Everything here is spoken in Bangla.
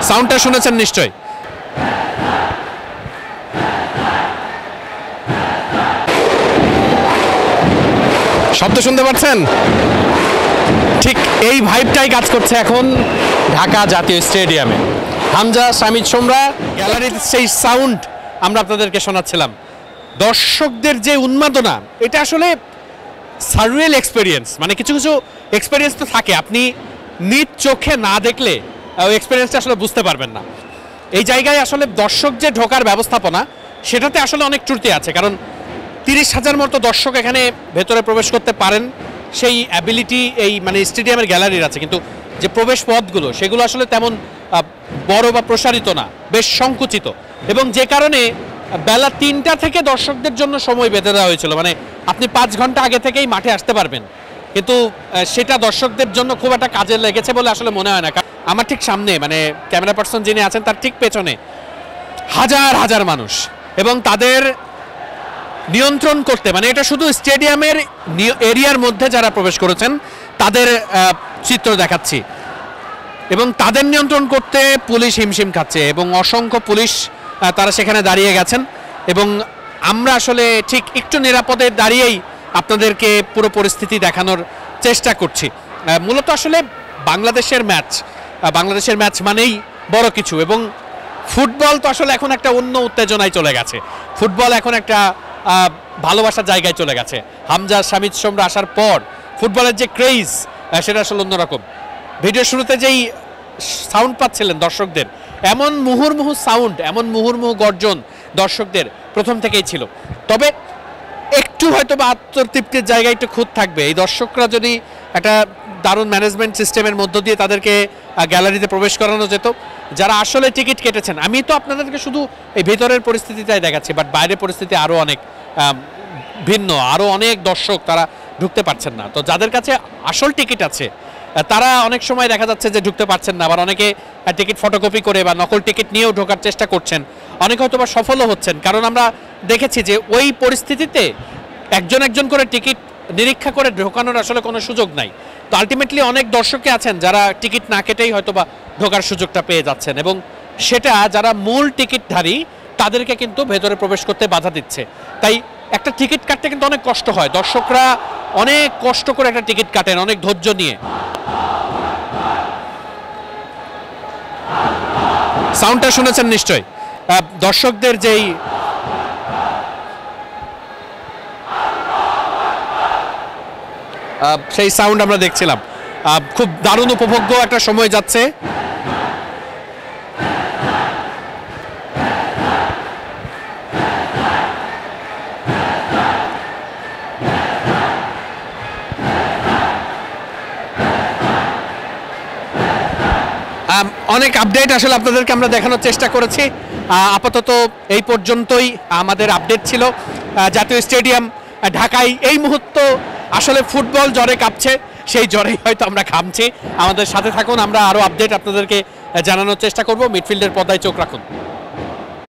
সাউন্ডটা শুনেছেন নিশ্চয়ই। শব্দ শুনতে পাচ্ছেন? ঠিক এই ভাইবটাই কাজ করছে এখন ঢাকা জাতীয় স্টেডিয়ামে। হামজা, শামিদ সোমরা গ্যালারির সেই সাউন্ড আমরা আপনাদেরকে শোনাচ্ছিলাম। দর্শকদের যে উন্মাদনা, এটা আসলে সাররিয়াল এক্সপেরিয়েন্স। মানে কিছু কিছু এক্সপেরিয়েন্স তো থাকে, আপনি নিজ চোখে না দেখলে ওই এক্সপেরিয়েন্সটা আসলে বুঝতে পারবেন না। এই জায়গায় আসলে দর্শক যে ঢোকার ব্যবস্থাপনা, সেটাতে আসলে অনেক ত্রুটি আছে। কারণ 30,000 মতো দর্শক এখানে ভেতরে প্রবেশ করতে পারেন, সেই অ্যাবিলিটি এই মানে স্টেডিয়ামের গ্যালারির আছে, কিন্তু যে প্রবেশ পথগুলো সেগুলো আসলে তেমন বড় বা প্রসারিত না, বেশ সংকুচিত। এবং যে কারণে বেলা 3টা থেকে দর্শকদের জন্য সময় বেঁধে দেওয়া হয়েছিল। মানে আপনি 5 ঘন্টা আগে থেকেই মাঠে আসতে পারবেন, কিন্তু সেটা দর্শকদের জন্য খুব একটা কাজে লেগেছে বলে আসলে মনে হয় না। আমার ঠিক সামনে মানে ক্যামেরা পার্সন যিনি আছেন তার ঠিক পেছনে হাজার হাজার মানুষ, এবং তাদের নিয়ন্ত্রণ করতে, মানে এটা শুধু স্টেডিয়ামের এরিয়ার মধ্যে যারা প্রবেশ করেছেন তাদের চিত্র দেখাচ্ছি, এবং তাদের নিয়ন্ত্রণ করতে পুলিশ হিমশিম খাচ্ছে এবং অসংখ্য পুলিশ তারা সেখানে দাঁড়িয়ে গেছেন। এবং আমরা আসলে ঠিক একটু নিরাপদে দাঁড়িয়েই আপনাদেরকে পুরো পরিস্থিতি দেখানোর চেষ্টা করছি। মূলত আসলে বাংলাদেশের ম্যাচ মানেই বড় কিছু, এবং ফুটবল তো আসলে এখন একটা অন্য উত্তেজনায় চলে গেছে। ফুটবল এখন একটা ভালোবাসার জায়গায় চলে গেছে। হামজা, শামিদ সোমরা আসার পর ফুটবলের যে ক্রেজ সেটা আসলে অন্যরকম। ভিডিও শুরুতে যেই সাউন্ড পাচ্ছিলেন দর্শকদের, এমন মুহুর্মুহু সাউন্ড, এমন মুহুর্মুহু গর্জন দর্শকদের প্রথম থেকেই ছিল। তবে একটু হয়তো বা আত্মতৃপ্তির জায়গায় একটু খুঁত থাকবে। এই দর্শকরা যদি একটা দারুণ ম্যানেজমেন্ট সিস্টেমের মধ্য দিয়ে তাদেরকে গ্যালারিতে প্রবেশ করানো যেত, যারা আসলে টিকিট কেটেছেন। আমি তো আপনাদেরকে শুধু এই ভেতরের পরিস্থিতিটাই দেখাচ্ছি, বাট বাইরের পরিস্থিতি আরও অনেক ভিন্ন। আরও অনেক দর্শক তারা ঢুকতে পারছেন না। তো যাদের কাছে আসল টিকিট আছে তারা অনেক সময় দেখা যাচ্ছে যে ঢুকতে পারছেন না, আবার অনেকে টিকিট ফটোকপি করে বা নকল টিকিট নিয়েও ঢোকার চেষ্টা করছেন। অনেকে হয়তো বা সফলও হচ্ছেন, কারণ আমরা দেখেছি যে ওই পরিস্থিতিতে একজন একজন করে টিকিট নিরীক্ষা করে ঢোকানোর আসলে কোনো সুযোগ নাই। তো আলটিমেটলি অনেক দর্শকই আছেন যারা টিকিট না কেটেই হয়তো বা ঢোকার সুযোগটা পেয়ে যাচ্ছেন, এবং সেটা যারা মূল টিকিটধারী তাদেরকে কিন্তু ভেতরে প্রবেশ করতে বাধা দিচ্ছে। তাই একটা টিকিট কাটতে কিন্তু অনেক কষ্ট হয়, দর্শকরা অনেক কষ্ট করে একটা টিকিট কাটেন, অনেক ধৈর্য নিয়ে। সাউন্ডটা শুনেছেন নিশ্চয়ই, দর্শকদের যেই সেই সাউন্ড আমরা দেখছিলাম। খুব দারুণ উপভোগ্য একটা সময় যাচ্ছে। অনেক আপডেট আসলে আপনাদেরকে আমরা দেখানোর চেষ্টা করেছি। আপাতত এই পর্যন্তই আমাদের আপডেট ছিল। জাতীয় স্টেডিয়াম ঢাকায় এই মুহূর্ত আসলে ফুটবল জ্বরে কাঁপছে, সেই জ্বরেই হয়তো আমরা ঘামছি। আমাদের সাথে থাকুন, আমরা আরও আপডেট আপনাদেরকে জানানোর চেষ্টা করব। মিডফিল্ডের পর্দায় চোখ রাখুন।